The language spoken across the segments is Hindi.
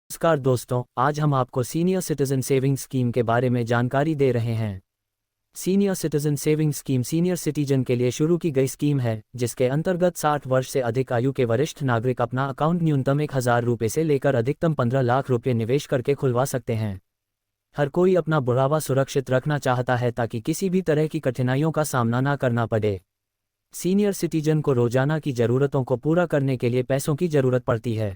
नमस्कार दोस्तों, आज हम आपको सीनियर सिटीजन सेविंग स्कीम के बारे में जानकारी दे रहे हैं। Senior citizen saving scheme senior citizen के लिए शुरू की गई स्कीम है, जिसके अंतर्गत 60 वर्ष से अधिक आयु के वरिष्ठ नागरिक अपना अकाउंट न्यूनतम 1,000 रुपये से लेकर अधिकतम 15 लाख रुपये निवेश करके खुलवा सकते हैं। हर कोई अपना बुढ़ापा सुरक्षित रखना चाहता है ताकि किसी भी तरह की कठिनाइयों का सामना न करना पड़े। सीनियर सिटीजन को रोजाना की ज़रूरतों को पूरा करने के लिए पैसों की ज़रूरत पड़ती है,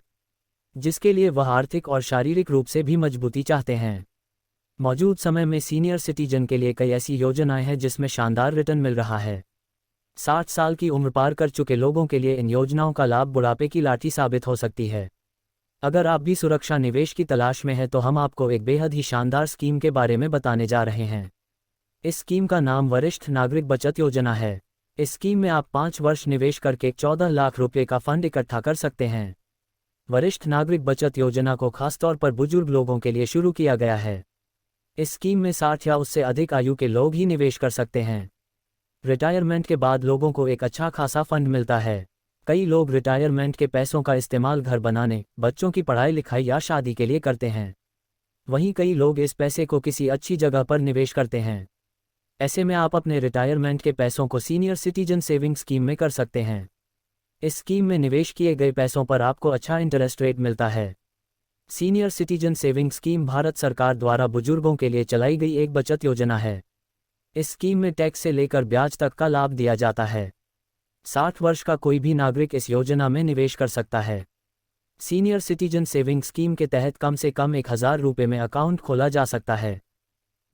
जिसके लिए वह आर्थिक और शारीरिक रूप से भी मजबूती चाहते हैं। मौजूद समय में सीनियर सिटीजन के लिए कई ऐसी योजनाएं हैं जिसमें शानदार रिटर्न मिल रहा है। 60 साल की उम्र पार कर चुके लोगों के लिए इन योजनाओं का लाभ बुढ़ापे की लाठी साबित हो सकती है। अगर आप भी सुरक्षा निवेश की तलाश में हैं तो हम आपको एक बेहद ही शानदार स्कीम के बारे में बताने जा रहे हैं। इस स्कीम का नाम वरिष्ठ नागरिक बचत योजना है। इस स्कीम में आप 5 वर्ष निवेश करके 14 लाख रुपये का फंड इकट्ठा कर सकते हैं। वरिष्ठ नागरिक बचत योजना को खासतौर पर बुजुर्ग लोगों के लिए शुरू किया गया है। इस स्कीम में 60 या उससे अधिक आयु के लोग ही निवेश कर सकते हैं। रिटायरमेंट के बाद लोगों को एक अच्छा खासा फंड मिलता है। कई लोग रिटायरमेंट के पैसों का इस्तेमाल घर बनाने, बच्चों की पढ़ाई लिखाई या शादी के लिए करते हैं। वहीं कई लोग इस पैसे को किसी अच्छी जगह पर निवेश करते हैं। ऐसे में आप अपने रिटायरमेंट के पैसों को सीनियर सिटीजन सेविंग स्कीम में कर सकते हैं। इस स्कीम में निवेश किए गए पैसों पर आपको अच्छा इंटरेस्ट रेट मिलता है। Senior citizen saving scheme Bharat सरकार द्वारा बुजुर्गों के लिए चलाई गई एक बचत योजना है। इस स्कीम में टैक्स से लेकर ब्याज तक का लाभ दिया जाता है। 60 वर्ष का कोई भी नागरिक इस योजना में निवेश कर सकता है। सीनियर सिटीजन सेविंग स्कीम के तहत कम से कम 1,000 रुपये में अकाउंट खोला जा सकता है।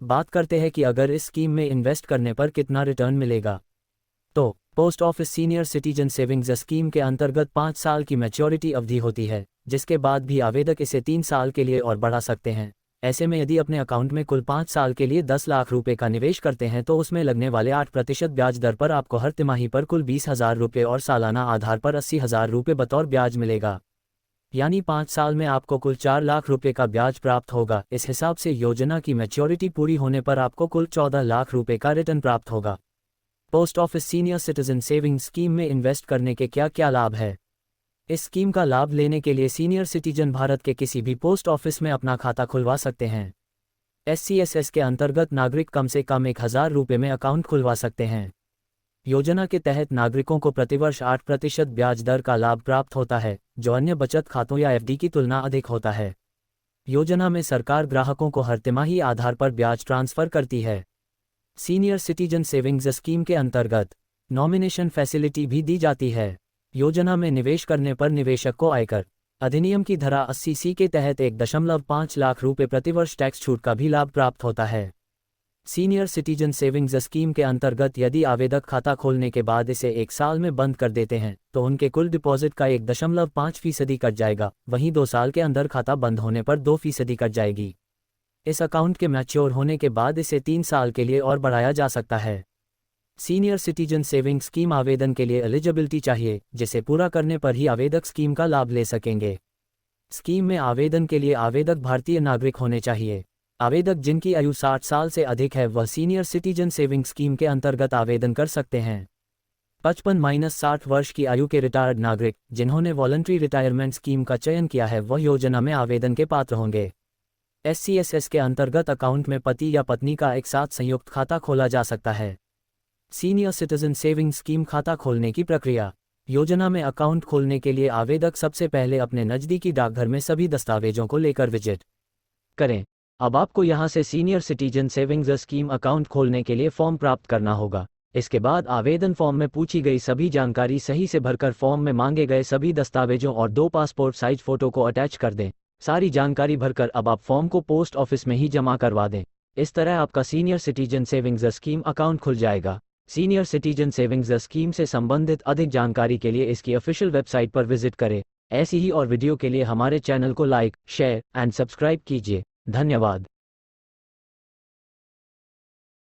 बात करते हैं कि अगर इस स्कीम में इन्वेस्ट करने पर कितना रिटर्न मिलेगा। तो post office senior citizen savings scheme के अंतर्गत 5 साल की मैच्योरिटी अवधि होती है, जिसके बाद भी आवेदक इसे 3 साल के लिए और बढ़ा सकते हैं। ऐसे में यदि अपने अकाउंट में कुल 5 साल के लिए 10 लाख रुपये का निवेश करते हैं तो उसमें लगने वाले 8% ब्याज दर पर आपको हर तिमाही पर कुल 20,000 रुपये और सालाना आधार पर 80,000 रुपये बतौर ब्याज मिलेगा। यानी 5 साल में आपको कुल 4 लाख रुपये का ब्याज प्राप्त होगा। इस हिसाब से योजना की मैच्योरिटी पूरी होने पर आपको कुल 14 लाख रुपये का रिटर्न प्राप्त होगा। Post office senior citizen saving scheme में इन्वेस्ट करने के क्या क्या लाभ है। इस स्कीम का लाभ लेने के लिए सीनियर सिटीजन भारत के किसी भी पोस्ट ऑफिस में अपना खाता खुलवा सकते हैं। SCSS के अंतर्गत नागरिक कम से कम 1,000 रुपये में अकाउंट खुलवा सकते हैं। योजना के तहत नागरिकों को प्रतिवर्ष 8% ब्याज दर का लाभ प्राप्त होता है, जो अन्य बचत खातों या FD की तुलना अधिक होता है। योजना में सरकार ग्राहकों को हर तिमाही आधार पर ब्याज ट्रांसफर करती है। सीनियर सिटीजन सेविंग्स स्कीम के अंतर्गत नॉमिनेशन फैसिलिटी भी दी जाती है। योजना में निवेश करने पर निवेशक को आयकर अधिनियम की धारा 80C के तहत 1.5 लाख रुपये प्रतिवर्ष टैक्स छूट का भी लाभ प्राप्त होता है। सीनियर सिटीजन सेविंग्स स्कीम के अंतर्गत यदि आवेदक खाता खोलने के बाद इसे 1 साल में बंद कर देते हैं तो उनके कुल डिपॉजिट का 1.5% कट जाएगा। वहीं 2 साल के अंदर खाता बंद होने पर 2% कट जाएगी। इस अकाउंट के मैच्योर होने के बाद इसे 3 साल के लिए और बढ़ाया जा सकता है। सीनियर सिटीजन सेविंग स्कीम आवेदन के लिए एलिजिबिलिटी चाहिए, जिसे पूरा करने पर ही आवेदक स्कीम का लाभ ले सकेंगे। स्कीम में आवेदन के लिए आवेदक भारतीय नागरिक होने चाहिए। आवेदक जिनकी आयु 60 साल से अधिक है वह सीनियर सिटीजन सेविंग स्कीम के अंतर्गत आवेदन कर सकते हैं। 55-60 वर्ष की आयु के रिटायर्ड नागरिक जिन्होंने वॉलंटरी रिटायरमेंट स्कीम का चयन किया है वह योजना में आवेदन के पात्र होंगे। SCSS के अंतर्गत अकाउंट में पति या पत्नी का एक साथ संयुक्त खाता खोला जा सकता है। सीनियर सिटीजन सेविंग स्कीम खाता खोलने की प्रक्रिया। योजना में अकाउंट खोलने के लिए आवेदक सबसे पहले अपने नज़दीकी डाकघर में सभी दस्तावेजों को लेकर विजिट करें। अब आपको यहां से senior citizen savings scheme account खोलने के लिए फॉर्म प्राप्त करना होगा। इसके बाद आवेदन फॉर्म में पूछी गई सभी जानकारी सही से भरकर फॉर्म में मांगे गए सभी दस्तावेजों और 2 पासपोर्ट साइज फोटो को अटैच कर दें। सारी जानकारी भरकर अब आप फॉर्म को पोस्ट ऑफिस में ही जमा करवा दें। इस तरह आपका senior citizen savings scheme account खुल जाएगा। सीनियर सिटीजन सेविंग्स स्कीम से संबंधित अधिक जानकारी के लिए इसकी ऑफिशियल वेबसाइट पर विजिट करें। ऐसी ही और वीडियो के लिए हमारे चैनल को लाइक, शेयर एंड सब्सक्राइब कीजिए। धन्यवाद।